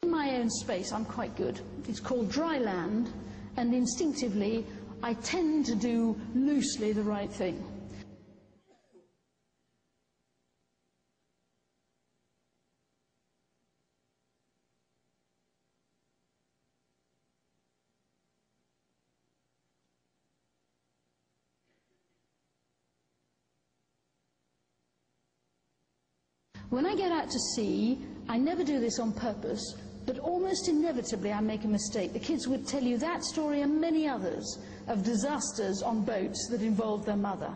In my own space, I'm quite good. It's called dry land, and instinctively, I tend to do loosely the right thing. When I get out to sea, I never do this on purpose, but almost inevitably I make a mistake. The kids would tell you that story and many others of disasters on boats that involved their mother.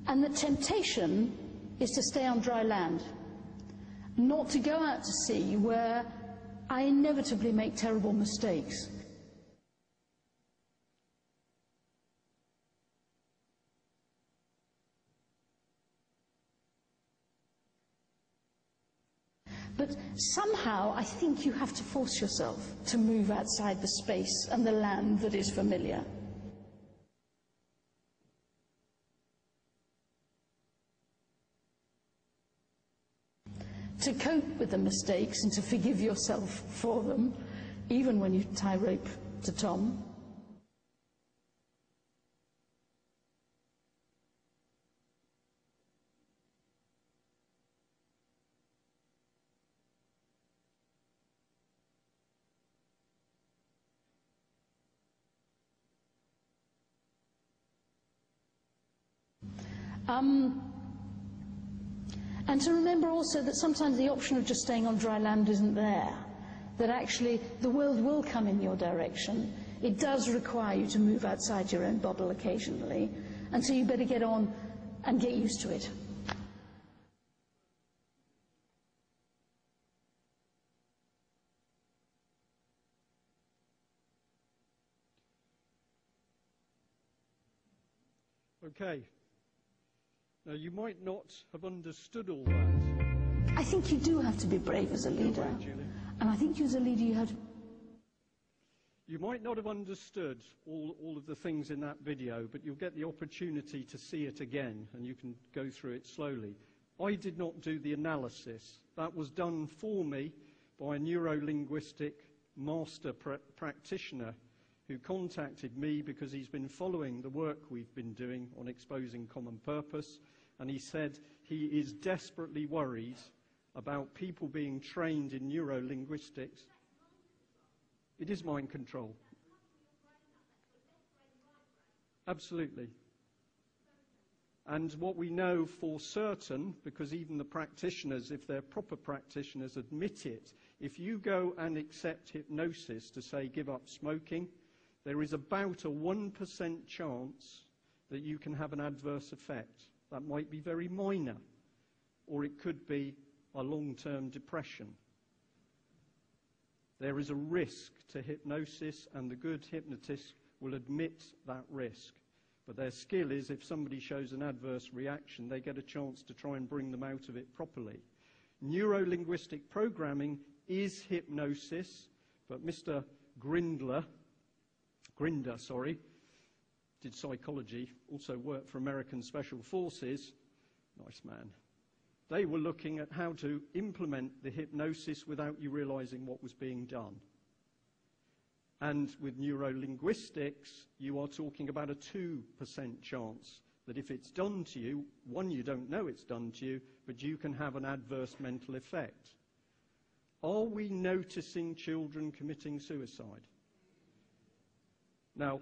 And the temptation is to stay on dry land, not to go out to sea where I inevitably make terrible mistakes. But somehow I think you have to force yourself to move outside the space and the land that is familiar. To cope with the mistakes and to forgive yourself for them, even when you tie rope to Tom. And to remember also that sometimes the option of just staying on dry land isn't there, that actually the world will come in your direction. It does require you to move outside your own bubble occasionally, and so you better get on and get used to it. Okay. Now, you might not have understood all that. I think you do have to be brave as a leader. Right, Julie. And I think you as a leader, you have to... You might not have understood all of the things in that video, but you'll get the opportunity to see it again, and you can go through it slowly. I did not do the analysis. That was done for me by a neuro-linguistic master practitioner who contacted me because he's been following the work we've been doing on exposing common purpose, and he said he is desperately worried about people being trained in neuro-linguistics. It is mind control. Absolutely. And what we know for certain, because even the practitioners, if they're proper practitioners, admit it, if you go and accept hypnosis to say give up smoking, there is about a 1% chance that you can have an adverse effect. That might be very minor, or it could be a long-term depression. There is a risk to hypnosis, and the good hypnotist will admit that risk. But their skill is, if somebody shows an adverse reaction, they get a chance to try and bring them out of it properly. Neuro-linguistic programming is hypnosis, but Mr. Grinder, did psychology, also worked for American Special Forces. Nice man. They were looking at how to implement the hypnosis without you realizing what was being done. And with neuro-linguistics, you are talking about a 2% chance that if it's done to you, one, you don't know it's done to you, but you can have an adverse mental effect. Are we noticing children committing suicide? Now,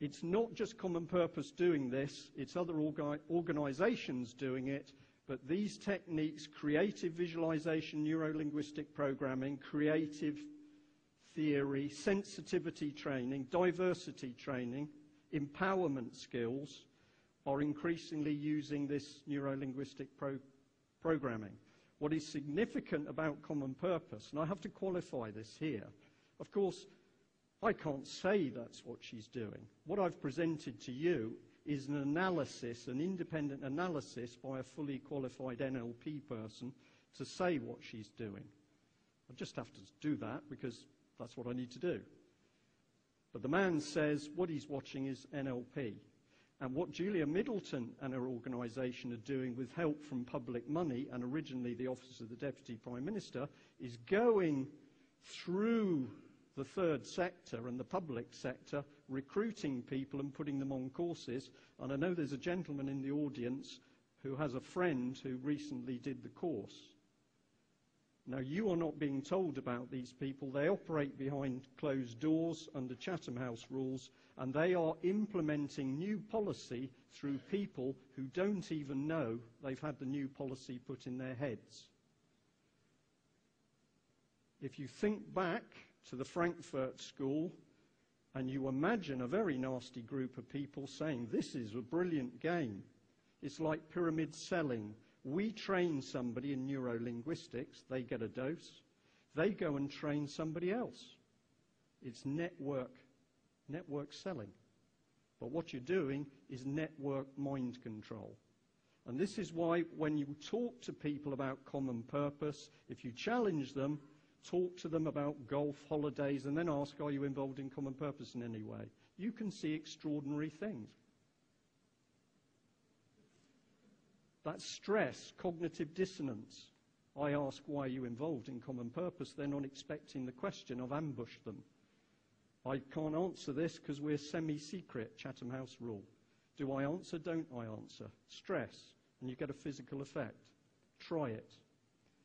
it's not just Common Purpose doing this, it's other organizations doing it, but these techniques, creative visualization, neuro-linguistic programming, creative theory, sensitivity training, diversity training, empowerment skills, are increasingly using this neuro-linguistic programming. What is significant about Common Purpose, and I have to qualify this here, of course, I can't say that's what she's doing. What I've presented to you is an analysis, an independent analysis by a fully qualified NLP person to say what she's doing. I just have to do that because that's what I need to do. But the man says what he's watching is NLP. And what Julia Middleton and her organisation are doing with help from public money, and originally the Office of the Deputy Prime Minister, is going through the third sector and the public sector, recruiting people and putting them on courses. And I know there's a gentleman in the audience who has a friend who recently did the course. Now, you are not being told about these people. They operate behind closed doors under Chatham House rules, and they are implementing new policy through people who don't even know they've had the new policy put in their heads. If you think back to the Frankfurt School, and you imagine a very nasty group of people saying, this is a brilliant game. It's like pyramid selling. We train somebody in neurolinguistics, they get a dose. They go and train somebody else. It's network selling. But what you're doing is network mind control. And this is why when you talk to people about common purpose, if you challenge them, talk to them about golf, holidays, and then ask, are you involved in common purpose in any way? You can see extraordinary things. That's stress, cognitive dissonance. I ask, why are you involved in common purpose? They're not expecting the question. I've ambushed them. I can't answer this because we're semi-secret, Chatham House rule. Do I answer? Don't I answer? Stress, and you get a physical effect. Try it.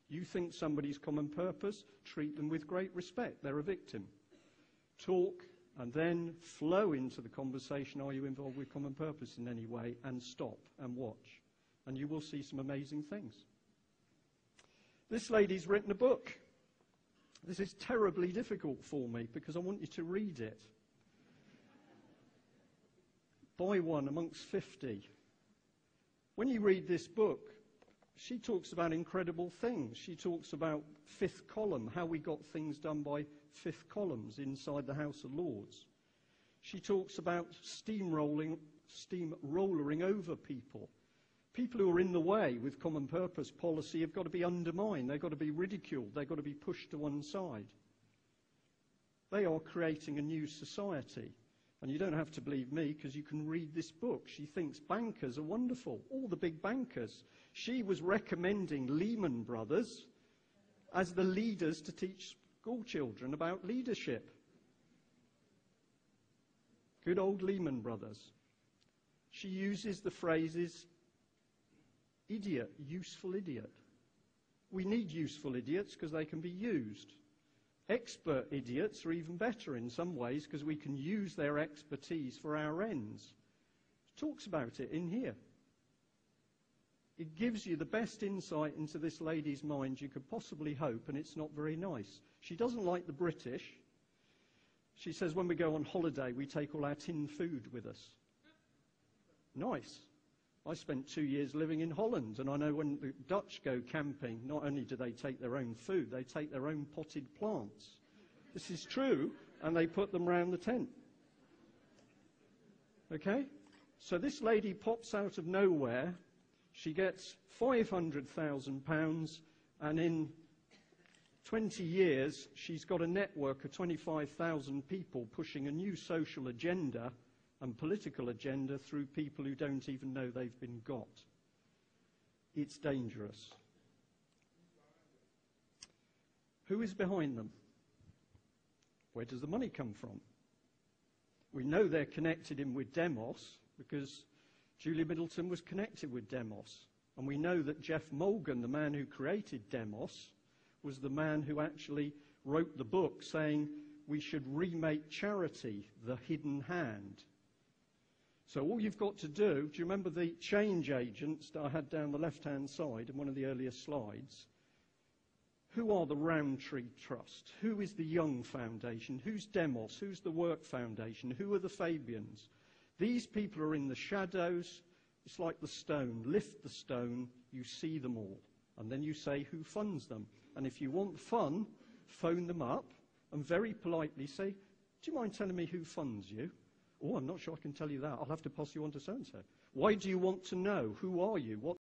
You think somebody's common purpose, treat them with great respect. They're a victim. Talk and then flow into the conversation. Are you involved with common purpose in any way? And stop and watch. And you will see some amazing things. This lady's written a book. This is terribly difficult for me because I want you to read it. Buy one amongst 50. When you read this book, she talks about incredible things. She talks about fifth column, how we got things done by fifth columns inside the House of Lords. She talks about steamrollering over people. People who are in the way with common purpose policy have got to be undermined. They've got to be ridiculed. They've got to be pushed to one side. They are creating a new society. And you don't have to believe me because you can read this book. She thinks bankers are wonderful, all the big bankers. She was recommending Lehman Brothers as the leaders to teach school children about leadership. Good old Lehman Brothers. She uses the phrases idiot, useful idiot. We need useful idiots because they can be used. Expert idiots are even better in some ways because we can use their expertise for our ends. She talks about it in here. It gives you the best insight into this lady's mind you could possibly hope, and it's not very nice. She doesn't like the British. She says when we go on holiday, we take all our tin food with us. Nice. I spent 2 years living in Holland, and I know when the Dutch go camping, not only do they take their own food, they take their own potted plants. This is true, and they put them round the tent. Okay? So this lady pops out of nowhere. She gets £500,000, and in 20 years, she's got a network of 25,000 people pushing a new social agenda and political agenda through people who don't even know they've been got. It's dangerous. Who is behind them? Where does the money come from? We know they're connected in with Demos because Julia Middleton was connected with Demos. And we know that Jeff Morgan, the man who created Demos, was the man who actually wrote the book saying we should remake charity, the hidden hand. So all you've got to do you remember the change agents that I had down the left-hand side in one of the earlier slides? Who are the Roundtree Trust? Who is the Young Foundation? Who's Demos? Who's the Work Foundation? Who are the Fabians? These people are in the shadows. It's like the stone. Lift the stone, you see them all. And then you say who funds them. And if you want fun, phone them up and very politely say, do you mind telling me who funds you? Oh, I'm not sure I can tell you that. I'll have to pass you on to so-and-so. Why do you want to know? Who are you? What